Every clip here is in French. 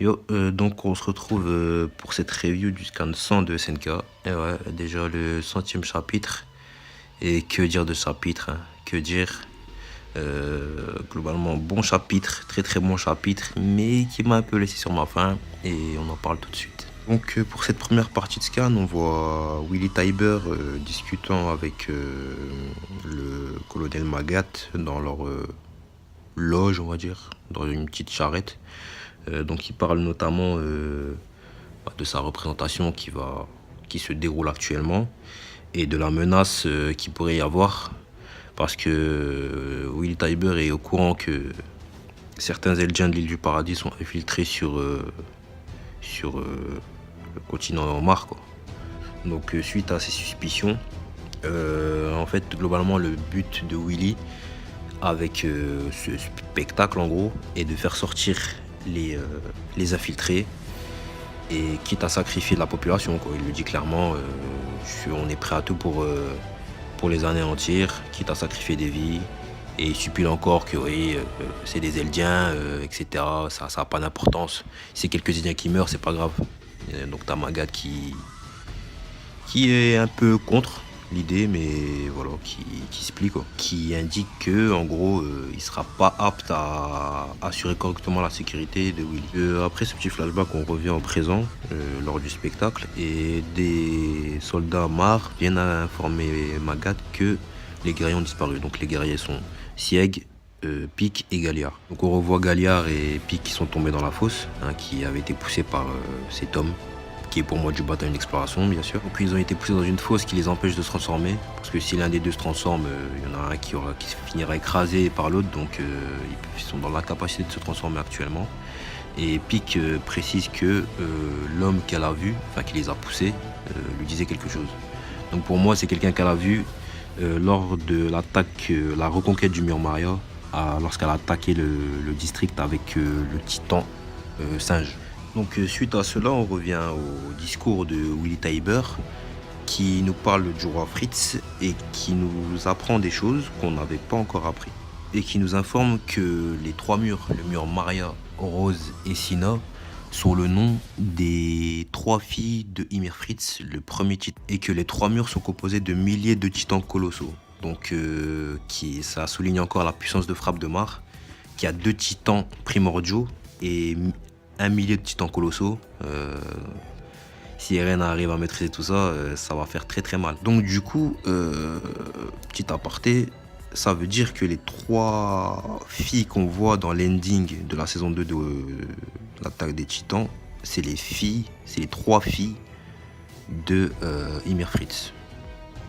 Yo, donc on se retrouve pour cette review du scan 100 de SNK. Et ouais, déjà le centième chapitre. Et que dire de ce chapitre, hein? Que dire? Globalement, bon chapitre, très très bon chapitre, mais qui m'a un peu laissé sur ma faim. Et on en parle tout de suite. Donc pour cette première partie de scan, on voit Willy Tybur discutant avec le colonel Magat dans leur loge, on va dire, dans une petite charrette. Donc il parle notamment de sa représentation qui se déroule actuellement et de la menace qu'il pourrait y avoir parce que Willy Tybur est au courant que certains Eldiens de l'île du Paradis sont infiltrés sur le continent Mars, quoi. Donc suite à ces suspicions, en fait globalement le but de Willy avec ce spectacle en gros est de faire sortir les infiltrés et quitte à sacrifier de la population, quoi. Il le dit clairement, on est prêt à tout pour les anéantir, quitte à sacrifier des vies. Et il supplie encore que oui, c'est des Eldiens, etc. Ça n'a pas d'importance. Si c'est quelques Eldiens qui meurent, c'est pas grave. Et donc t'as Magat qui est un peu contre l'idée, mais voilà, qui se plie, quoi. Qui indique que en gros il sera pas apte à assurer correctement la sécurité de Willy. Après ce petit flashback, on revient au présent lors du spectacle et des soldats Mar viennent à informer Magat que les guerriers ont disparu. Donc les guerriers sont Sieg, Pic et Galliard. Donc on revoit Galliard et Pic qui sont tombés dans la fosse, hein, qui avait été poussés par cet homme qui est pour moi du bataillon d'exploration, bien sûr. Donc ils ont été poussés dans une fosse qui les empêche de se transformer, parce que si l'un des deux se transforme, il y en a un qui se finira écrasé par l'autre, donc ils sont dans l'incapacité de se transformer actuellement. Et Pic précise que l'homme qu'elle a vu, enfin qui les a poussés, lui disait quelque chose. Donc pour moi c'est quelqu'un qu'elle a vu lors de l'attaque, la reconquête du mur Maria, lorsqu'elle a attaqué le district avec le titan singe. Donc suite à cela, on revient au discours de Willy Tybur qui nous parle du roi Fritz et qui nous apprend des choses qu'on n'avait pas encore appris. Et qui nous informe que les trois murs, le mur Maria, Rose et Sina, sont le nom des trois filles de Ymir Fritz, le premier titan. Et que les trois murs sont composés de milliers de titans colossaux. Donc ça souligne encore la puissance de frappe de Mar, qui a deux titans primordiaux et un millier de titans colossaux. Si Eren arrive à maîtriser tout ça, ça va faire très très mal. Donc du coup, petit aparté, ça veut dire que les trois filles qu'on voit dans l'ending de la saison 2 de l'attaque des titans, c'est les trois filles de Ymir Fritz.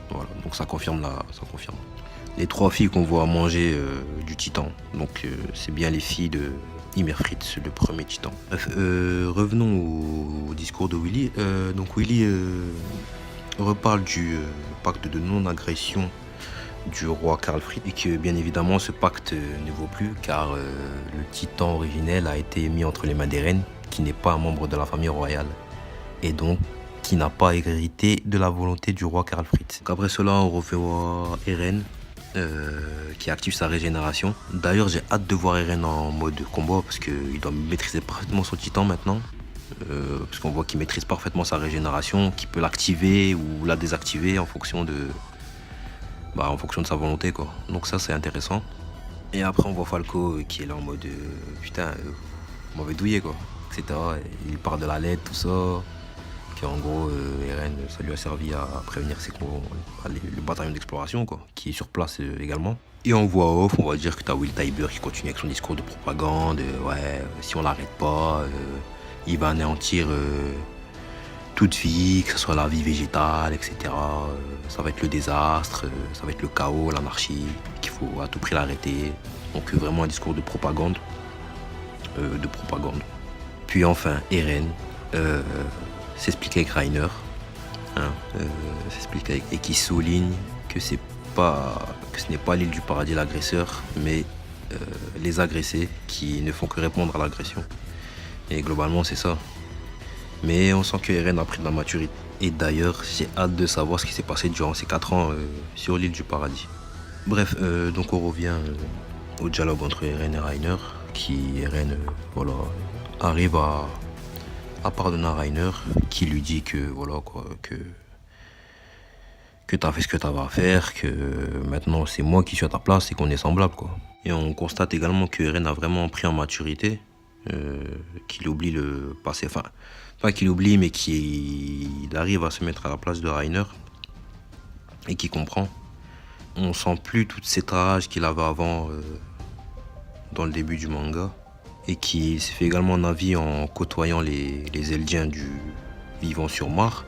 Voilà, donc ça confirme. Les trois filles qu'on voit manger du titan, donc c'est bien les filles de Ymir Fritz, le premier titan. Bref, revenons au discours de Willy. Donc Willy reparle du pacte de non-agression du roi Karl Fritz et que bien évidemment ce pacte ne vaut plus car le titan originel a été mis entre les mains d'Eren, qui n'est pas un membre de la famille royale et donc qui n'a pas hérité de la volonté du roi Karl Fritz. Donc après cela, on revoit Eren qui active sa régénération. D'ailleurs, j'ai hâte de voir Eren en mode combat parce qu'il doit maîtriser parfaitement son titan maintenant. Parce qu'on voit qu'il maîtrise parfaitement sa régénération, qu'il peut l'activer ou la désactiver en fonction de sa volonté, quoi. Donc ça, c'est intéressant. Et après, on voit Falco qui est là en mode putain, mauvais douillet, quoi, etc. Il part de la lettre, tout ça. En gros, Eren, ça lui a servi à prévenir le bataillon d'exploration, quoi, qui est sur place également. Et en voix off, on va dire que t'as Will Tybur qui continue avec son discours de propagande. Ouais, si on l'arrête pas, il va anéantir toute vie, que ce soit la vie végétale, etc. Ça va être le désastre, ça va être le chaos, l'anarchie, qu'il faut à tout prix l'arrêter. Donc vraiment un discours de propagande. Puis enfin, Eren s'explique avec Reiner, et qui souligne que ce n'est pas l'île du paradis l'agresseur, mais les agressés qui ne font que répondre à l'agression. Et globalement, c'est ça. Mais on sent que Eren a pris de la maturité. Et d'ailleurs, j'ai hâte de savoir ce qui s'est passé durant ces 4 ans sur l'île du paradis. Bref, donc on revient au dialogue entre Eren et Reiner, Eren arrive à pardonner à Reiner, qui lui dit que voilà quoi, que t'as fait ce que t'avais à faire, que maintenant c'est moi qui suis à ta place et qu'on est semblable quoi. Et on constate également que Eren a vraiment pris en maturité, qu'il oublie le passé, enfin pas qu'il oublie mais qu'il arrive à se mettre à la place de Reiner et qu'il comprend. On sent plus toute cette rage qu'il avait avant dans le début du manga et qui s'est fait également un avis en côtoyant les Eldiens du vivant sur Mars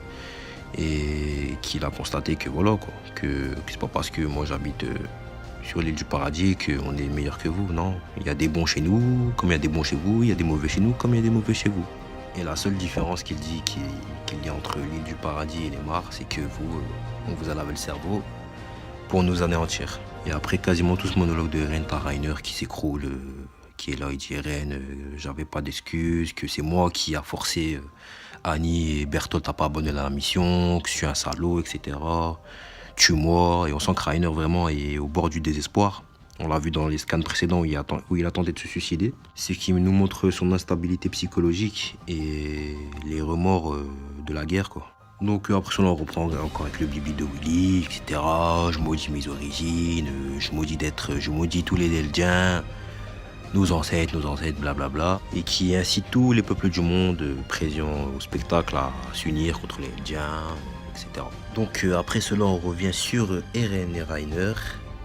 et qu'il a constaté que voilà quoi, que c'est pas parce que moi j'habite sur l'île du paradis qu'on est meilleur que vous, non. Il y a des bons chez nous, comme il y a des bons chez vous, il y a des mauvais chez nous, comme il y a des mauvais chez vous. Et la seule différence qu'il dit qu'il y a entre l'île du paradis et les Mars, c'est que vous, on vous a lavé le cerveau pour nous anéantir. Et après quasiment tout ce monologue de Eren, t'as Reiner qui s'écroule, qui est là, il dit Eren, j'avais pas d'excuses, que c'est moi qui a forcé Annie et Bertolt à pas abonner à la mission, que je suis un salaud, etc. Tue-moi. Et on sent que Reiner vraiment est au bord du désespoir. On l'a vu dans les scans précédents où il attendait de se suicider. C'est qui nous montre son instabilité psychologique et les remords de la guerre, quoi. Donc après ça, on reprend encore avec le bibi de Willy, etc. Je maudis mes origines, je maudis tous les Eldiens, nos ancêtres, blablabla. Et qui incite tous les peuples du monde présents au spectacle à s'unir contre les Eldiens, etc. Donc après cela, on revient sur Eren et Reiner.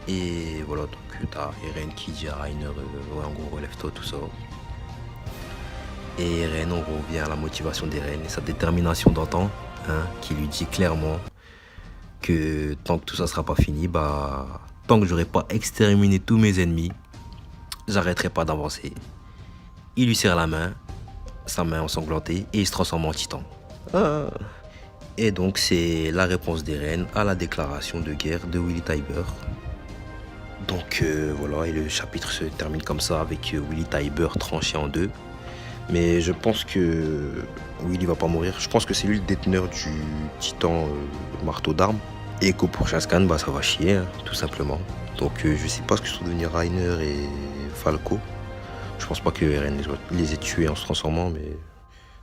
Et voilà, donc t'as Eren qui dit à Reiner, ouais, en gros, relève-toi, tout ça. Et Eren, on revient à la motivation d'Eren et sa détermination d'antan, hein, qui lui dit clairement que tant que tout ça sera pas fini, bah, tant que j'aurai pas exterminé tous mes ennemis, j'arrêterai pas d'avancer. Il lui serre la main, sa main ensanglantée, et il se transforme en titan. Ah. Et donc c'est la réponse d'Eren à la déclaration de guerre de Willy Tybur. Donc voilà, et le chapitre se termine comme ça avec Willy Tybur tranché en deux. Mais je pense que Willy va pas mourir. Je pense que c'est lui le déteneur du titan marteau d'armes. Et qu'au prochain scan, bah, ça va chier, hein, tout simplement. Donc je sais pas ce que sont devenus Reiner et Falco. Je pense pas que Eren les ait tués en se transformant. Mais...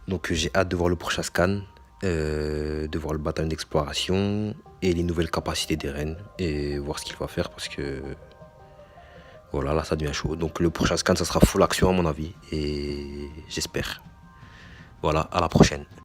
Donc j'ai hâte de voir le prochain scan, de voir le bataillon d'exploration et les nouvelles capacités d'Eren. Et voir ce qu'il va faire parce que... Voilà, là ça devient chaud. Donc le prochain scan, ça sera full action à mon avis. Et j'espère. Voilà, à la prochaine.